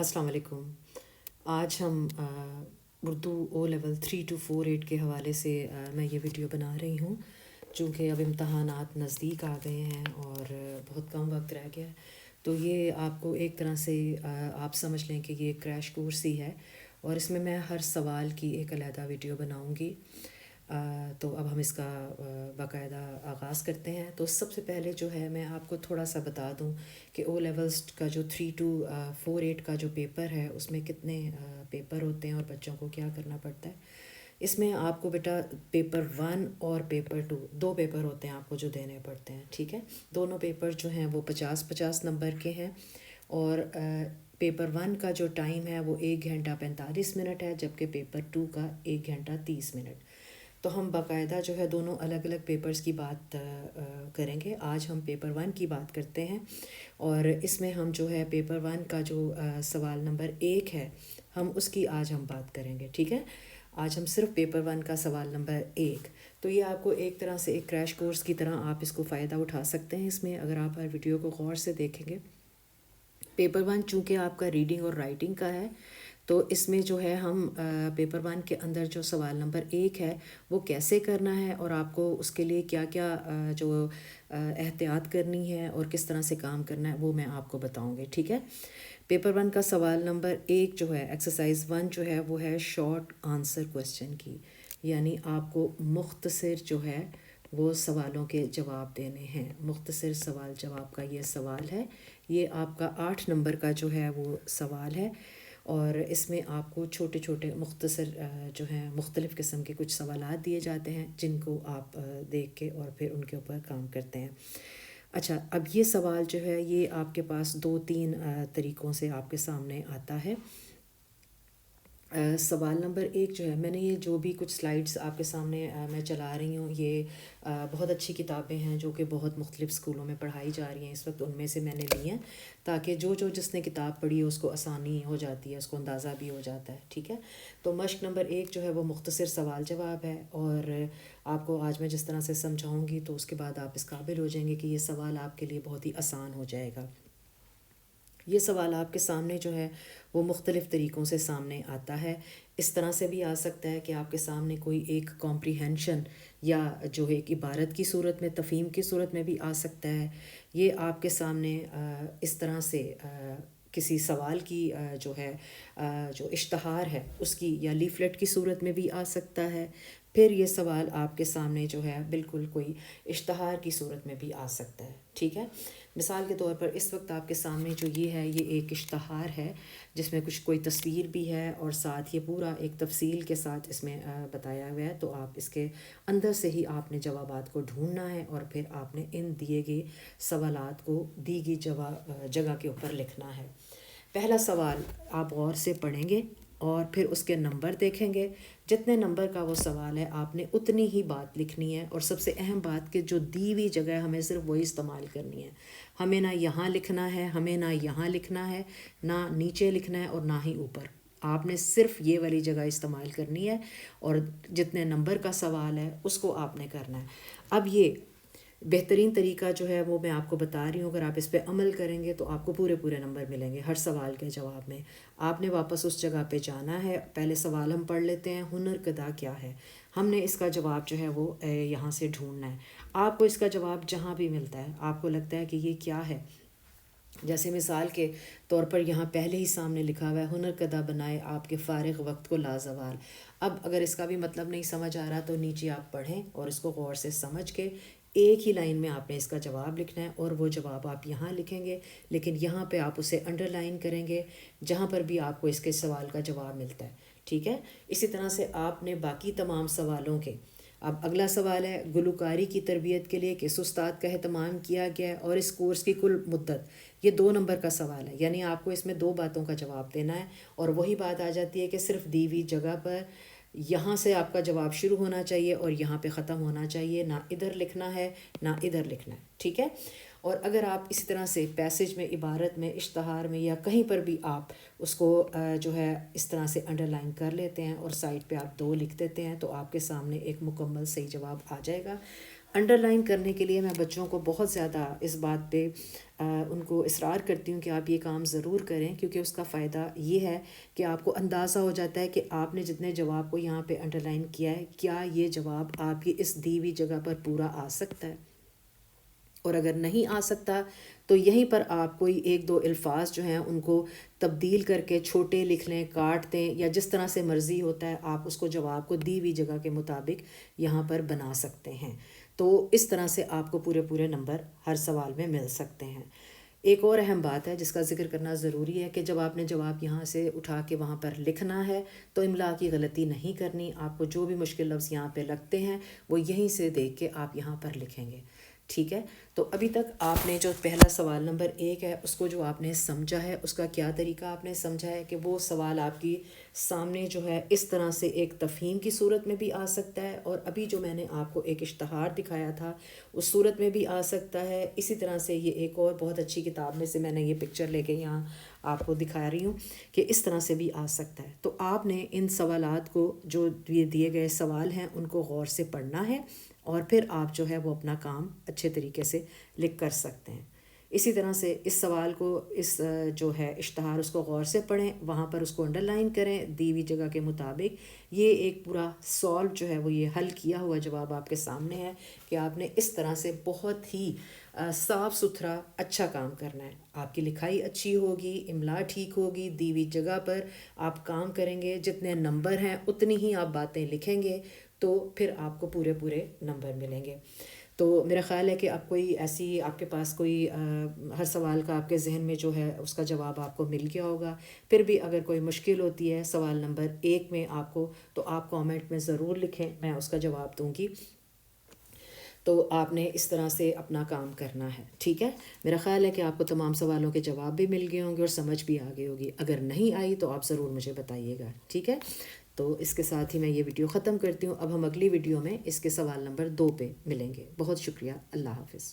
السلام علیکم۔ آج ہم اردو او لیول 3 to 4 8 کے حوالے سے میں یہ ویڈیو بنا رہی ہوں، چونکہ اب امتحانات نزدیک آ گئے ہیں اور بہت کم وقت رہ گیا ہے، تو یہ آپ کو ایک طرح سے آپ سمجھ لیں کہ یہ کریش کورس ہی ہے، اور اس میں ہر سوال کی ایک علیحدہ ویڈیو بناؤں گی۔ تو اب ہم اس کا باقاعدہ آغاز کرتے ہیں۔ تو سب سے پہلے جو ہے میں آپ کو تھوڑا سا بتا دوں کہ او لیولس کا جو 3 to 4 8 کا جو پیپر ہے اس میں کتنے پیپر ہوتے ہیں اور بچوں کو کیا کرنا پڑتا ہے۔ اس میں آپ کو بیٹا پیپر 1 اور پیپر 2 دو پیپر ہوتے ہیں آپ کو جو دینے پڑتے ہیں، ٹھیک ہے۔ دونوں پیپر جو ہیں وہ 50 نمبر کے ہیں، اور پیپر 1 کا جو ٹائم ہے وہ 1 گھنٹہ 45 منٹ ہے، جبکہ پیپر 2 کا 1 گھنٹہ 30 منٹ۔ تو ہم باقاعدہ جو ہے دونوں الگ الگ پیپرز کی بات کریں گے۔ آج ہم پیپر 1 کی بات کرتے ہیں، اور اس میں ہم جو ہے پیپر 1 کا جو سوال نمبر 1 ہے ہم اس کی آج ہم بات کریں گے، ٹھیک ہے۔ آج ہم صرف پیپر 1 کا سوال نمبر 1، تو یہ آپ کو ایک طرح سے ایک کریش کورس کی طرح آپ اس کو فائدہ اٹھا سکتے ہیں اس میں، اگر آپ ہر ویڈیو کو غور سے دیکھیں گے۔ پیپر 1 چونکہ آپ کا ریڈنگ اور رائٹنگ کا ہے، تو اس میں جو ہے ہم پیپر 1 کے اندر جو سوال نمبر 1 ہے وہ کیسے کرنا ہے، اور آپ کو اس کے لیے کیا کیا جو احتیاط کرنی ہے اور کس طرح سے کام کرنا ہے وہ میں آپ کو بتاؤں گی، ٹھیک ہے۔ پیپر 1 کا سوال نمبر 1 جو ہے ایکسرسائز 1 جو ہے وہ ہے شارٹ آنسر کویسچن کی، یعنی آپ کو مختصر جو ہے وہ سوالوں کے جواب دینے ہیں۔ مختصر سوال جواب کا یہ سوال ہے، یہ آپ کا 8 نمبر کا جو ہے وہ سوال ہے، اور اس میں آپ کو چھوٹے چھوٹے مختصر جو ہیں مختلف قسم کے کچھ سوالات دیے جاتے ہیں، جن کو آپ دیکھ کے اور پھر ان کے اوپر کام کرتے ہیں۔ اچھا، اب یہ سوال جو ہے یہ آپ کے پاس 2 3 طریقوں سے آپ کے سامنے آتا ہے۔ سوال نمبر 1 جو ہے، میں نے یہ جو بھی کچھ سلائیڈز آپ کے سامنے میں چلا رہی ہوں، یہ بہت اچھی کتابیں ہیں جو کہ بہت مختلف اسکولوں میں پڑھائی جا رہی ہیں اس وقت، ان میں سے میں نے لی ہیں تاکہ جس نے کتاب پڑھی ہے اس کو آسانی ہو جاتی ہے، اس کو اندازہ بھی ہو جاتا ہے، ٹھیک ہے۔ تو مشق نمبر 1 جو ہے وہ مختصر سوال جواب ہے، اور آپ کو آج میں جس طرح سے سمجھاؤں گی تو اس کے بعد آپ اس قابل ہو جائیں گے کہ یہ سوال آپ کے لیے بہت ہی آسان ہو جائے گا۔ یہ سوال آپ کے سامنے جو ہے وہ مختلف طریقوں سے سامنے آتا ہے۔ اس طرح سے بھی آ سکتا ہے کہ آپ کے سامنے کوئی ایک کمپریہنشن یا جو ایک عبارت کی صورت میں، تفہیم کی صورت میں بھی آ سکتا ہے۔ یہ آپ کے سامنے اس طرح سے کسی سوال کی جو ہے جو اشتہار ہے اس کی یا لیفلیٹ کی صورت میں بھی آ سکتا ہے۔ پھر یہ سوال آپ کے سامنے جو ہے بالکل کوئی اشتہار کی صورت میں بھی آ سکتا ہے، ٹھیک ہے۔ مثال کے طور پر اس وقت آپ کے سامنے جو یہ ہے یہ ایک اشتہار ہے جس میں کوئی تصویر بھی ہے، اور ساتھ یہ پورا ایک تفصیل کے ساتھ اس میں بتایا ہوا ہے، تو آپ اس کے اندر سے ہی آپ نے جوابات کو ڈھونڈنا ہے، اور پھر آپ نے ان دیے گئے سوالات کو دی گئی جگہ کے اوپر لکھنا ہے۔ پہلا سوال آپ غور سے پڑھیں گے اور پھر اس کے نمبر دیکھیں گے۔ جتنے نمبر کا وہ سوال ہے آپ نے اتنی ہی بات لکھنی ہے، اور سب سے اہم بات کہ جو دی ہوئی جگہ ہے ہمیں صرف وہی استعمال کرنی ہے۔ ہمیں نہ یہاں لکھنا ہے، ہمیں نہ یہاں لکھنا ہے، نہ نیچے لکھنا ہے اور نہ ہی اوپر۔ آپ نے صرف یہ والی جگہ استعمال کرنی ہے، اور جتنے نمبر کا سوال ہے اس کو آپ نے کرنا ہے۔ اب یہ بہترین طریقہ جو ہے وہ میں آپ کو بتا رہی ہوں، اگر آپ اس پہ عمل کریں گے تو آپ کو پورے نمبر ملیں گے ہر سوال کے جواب میں۔ آپ نے واپس اس جگہ پہ جانا ہے۔ پہلے سوال ہم پڑھ لیتے ہیں، ہنر کدا کیا ہے؟ ہم نے اس کا جواب جو ہے وہ یہاں سے ڈھونڈنا ہے۔ آپ کو اس کا جواب جہاں بھی ملتا ہے، آپ کو لگتا ہے کہ یہ کیا ہے، جیسے مثال کے طور پر یہاں پہلے ہی سامنے لکھا ہوا ہے ہنر کدا بنائے آپ کے فارغ وقت کو لازوال۔ اب اگر اس کا بھی مطلب نہیں سمجھ آ رہا تو نیچے آپ پڑھیں اور اس کو غور سے سمجھ کے ایک ہی لائن میں آپ نے اس کا جواب لکھنا ہے، اور وہ جواب آپ یہاں لکھیں گے، لیکن یہاں پہ آپ اسے انڈر لائن کریں گے جہاں پر بھی آپ کو اس کے سوال کا جواب ملتا ہے، ٹھیک ہے۔ اسی طرح سے آپ نے باقی تمام سوالوں کے، اب اگلا سوال ہے گلوکاری کی تربیت کے لیے کس استاد کا اہتمام کیا گیا ہے اور اس کورس کی کل مدت، یہ 2 نمبر کا سوال ہے، یعنی آپ کو اس میں 2 باتوں کا جواب دینا ہے، اور وہی بات آ جاتی ہے کہ صرف دی ہوئی جگہ پر یہاں سے آپ کا جواب شروع ہونا چاہیے اور یہاں پہ ختم ہونا چاہیے، نہ ادھر لکھنا ہے نہ ادھر لکھنا ہے، ٹھیک ہے۔ اور اگر آپ اسی طرح سے پیسج میں، عبارت میں، اشتہار میں یا کہیں پر بھی آپ اس کو جو ہے اس طرح سے انڈر لائن کر لیتے ہیں اور سائڈ پہ آپ 2 لکھ دیتے ہیں، تو آپ کے سامنے ایک مکمل صحیح جواب آ جائے گا۔ انڈر لائن کرنے کے لیے میں بچوں کو بہت زیادہ اس بات پہ ان کو اصرار کرتی ہوں کہ آپ یہ کام ضرور کریں، کیونکہ اس کا فائدہ یہ ہے کہ آپ کو اندازہ ہو جاتا ہے کہ آپ نے جتنے جواب کو یہاں پہ انڈر لائن کیا ہے، کیا یہ جواب آپ کی اس دی ہوئی جگہ پر پورا آ سکتا ہے، اور اگر نہیں آ سکتا تو یہیں پر آپ کوئی ایک دو الفاظ جو ہیں ان کو تبدیل کر کے چھوٹے لکھ لیں، کاٹ دیں، یا جس طرح سے مرضی ہوتا ہے آپ اس کو جواب کو دی ہوئی جگہ کے مطابق یہاں پر بنا سکتے ہیں۔ تو اس طرح سے آپ کو پورے پورے نمبر ہر سوال میں مل سکتے ہیں۔ ایک اور اہم بات ہے جس کا ذکر کرنا ضروری ہے کہ جب آپ نے جواب یہاں سے اٹھا کے وہاں پر لکھنا ہے تو املا کی غلطی نہیں کرنی۔ آپ کو جو بھی مشکل لفظ یہاں پہ لگتے ہیں وہ یہیں سے دیکھ کے آپ یہاں پر لکھیں گے، ٹھیک ہے؟ تو ابھی تک آپ نے جو پہلا سوال نمبر 1 ہے اس کو جو آپ نے سمجھا ہے، اس کا کیا طریقہ آپ نے سمجھا ہے کہ وہ سوال آپ کی سامنے جو ہے اس طرح سے ایک تفہیم کی صورت میں بھی آ سکتا ہے، اور ابھی جو میں نے آپ کو ایک اشتہار دکھایا تھا اس صورت میں بھی آ سکتا ہے۔ اسی طرح سے یہ ایک اور بہت اچھی کتاب میں سے میں نے یہ پکچر لے کے یہاں آپ کو دکھا رہی ہوں کہ اس طرح سے بھی آ سکتا ہے۔ تو آپ نے ان سوالات کو، جو یہ دیے گئے سوال ہیں، ان کو غور سے پڑھنا ہے، اور پھر آپ جو ہے وہ اپنا کام اچھے طریقے سے لکھ کر سکتے ہیں۔ اسی طرح سے اس سوال کو، اس جو ہے اشتہار، اس کو غور سے پڑھیں، وہاں پر اس کو انڈر لائن کریں دی ہوئی جگہ کے مطابق۔ یہ ایک پورا سالو جو ہے وہ یہ حل کیا ہوا جواب آپ کے سامنے ہے کہ آپ نے اس طرح سے بہت ہی صاف ستھرا اچھا کام کرنا ہے۔ آپ کی لکھائی اچھی ہوگی، املا ٹھیک ہوگی، دی ہوئی جگہ پر آپ کام کریں گے، جتنے نمبر ہیں اتنی ہی آپ باتیں لکھیں گے، تو پھر آپ کو پورے پورے نمبر ملیں گے۔ تو میرا خیال ہے کہ اب کوئی ایسی آپ کے پاس کوئی ہر سوال کا آپ کے ذہن میں جو ہے اس کا جواب آپ کو مل گیا ہوگا۔ پھر بھی اگر کوئی مشکل ہوتی ہے سوال نمبر 1 میں آپ کو، تو آپ کامنٹ میں ضرور لکھیں، میں اس کا جواب دوں گی۔ تو آپ نے اس طرح سے اپنا کام کرنا ہے، ٹھیک ہے؟ میرا خیال ہے کہ آپ کو تمام سوالوں کے جواب بھی مل گئے ہوں گے اور سمجھ بھی آ گئی ہوگی۔ اگر نہیں آئی تو آپ ضرور مجھے بتائیے گا، ٹھیک ہے؟ تو اس کے ساتھ ہی میں یہ ویڈیو ختم کرتی ہوں۔ اب ہم اگلی ویڈیو میں اس کے سوال نمبر 2 پہ ملیں گے۔ بہت شکریہ، اللہ حافظ۔